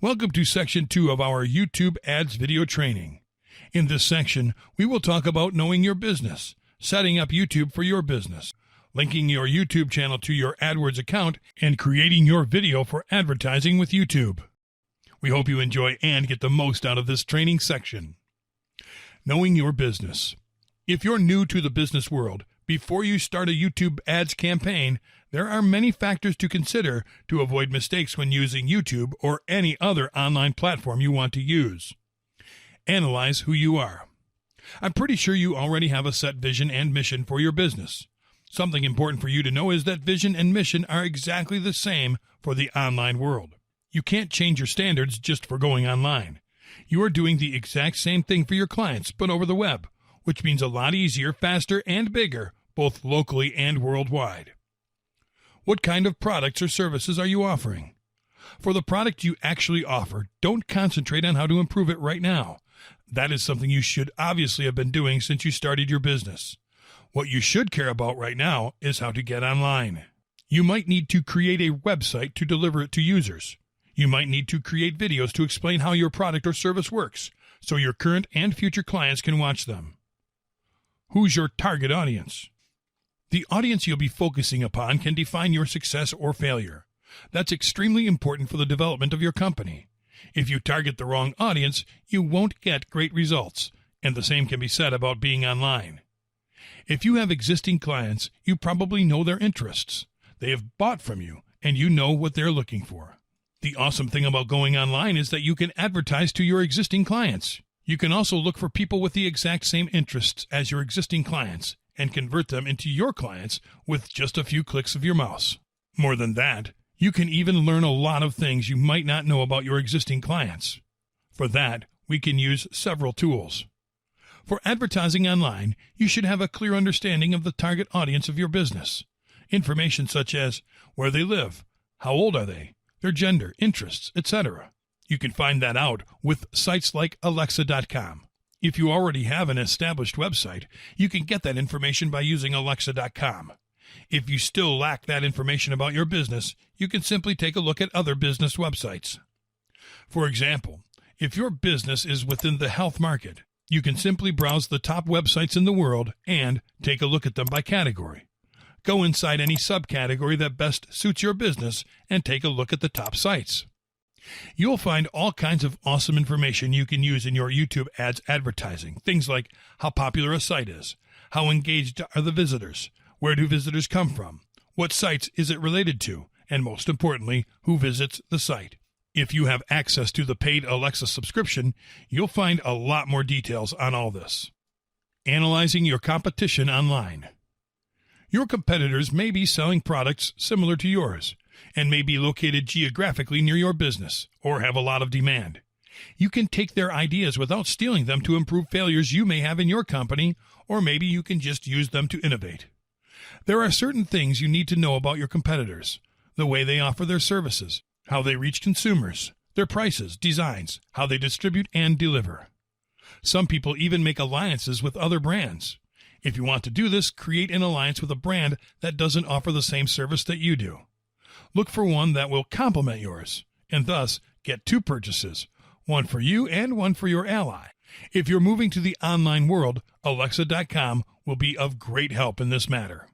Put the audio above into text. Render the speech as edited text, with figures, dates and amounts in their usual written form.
Welcome to Section 2 of our YouTube Ads video training. In this section, we will talk about knowing your business, setting up YouTube for your business, linking your YouTube channel to your AdWords account, and creating your video for advertising with YouTube. We hope you enjoy and get the most out of this training section. Knowing your business. If you're new to the business world, before you start a YouTube ads campaign, there are many factors to consider to avoid mistakes when using YouTube or any other online platform you want to use. Analyze who you are. I'm pretty sure you already have a set vision and mission for your business. Something important for you to know is that vision and mission are exactly the same for the online world. You can't change your standards just for going online. You are doing the exact same thing for your clients, but over the web, which means a lot easier, faster, and bigger, both locally and worldwide. What kind of products or services are you offering? For the product you actually offer, don't concentrate on how to improve it right now. That is something you should obviously have been doing since you started your business. What you should care about right now is how to get online. You might need to create a website to deliver it to users. You might need to create videos to explain how your product or service works, so your current and future clients can watch them. Who's your target audience? The audience you'll be focusing upon can define your success or failure. That's extremely important for the development of your company. If you target the wrong audience, you won't get great results, and the same can be said about being online. If you have existing clients, you probably know their interests. They have bought from you, and you know what they're looking for. The awesome thing about going online is that you can advertise to your existing clients. You can also look for people with the exact same interests as your existing clients and convert them into your clients with just a few clicks of your mouse. More than that, you can even learn a lot of things you might not know about your existing clients. For that, we can use several tools. For advertising online, you should have a clear understanding of the target audience of your business. Information such as where they live, how old are they, their gender, interests, etc. You can find that out with sites like Alexa.com. If you already have an established website, you can get that information by using Alexa.com. If you still lack that information about your business, you can simply take a look at other business websites. For example, if your business is within the health market, you can simply browse the top websites in the world and take a look at them by category. Go inside any subcategory that best suits your business and take a look at the top sites. You'll find all kinds of awesome information you can use in your YouTube ads advertising. Things like how popular a site is, how engaged are the visitors, where do visitors come from, what sites is it related to, and most importantly, who visits the site. If you have access to the paid Alexa subscription, you'll find a lot more details on all this. Analyzing your competition online. Your competitors may be selling products similar to yours and may be located geographically near your business or have a lot of demand. You can take their ideas without stealing them to improve failures you may have in your company, or maybe you can just use them to innovate. There are certain things you need to know about your competitors: the way they offer their services, how they reach consumers, their prices, designs, how they distribute and deliver. Some people even make alliances with other brands. If you want to do this, create an alliance with a brand that doesn't offer the same service that you do. Look for one that will complement yours, and thus get two purchases, one for you and one for your ally. If you're moving to the online world, Alexa.com will be of great help in this matter.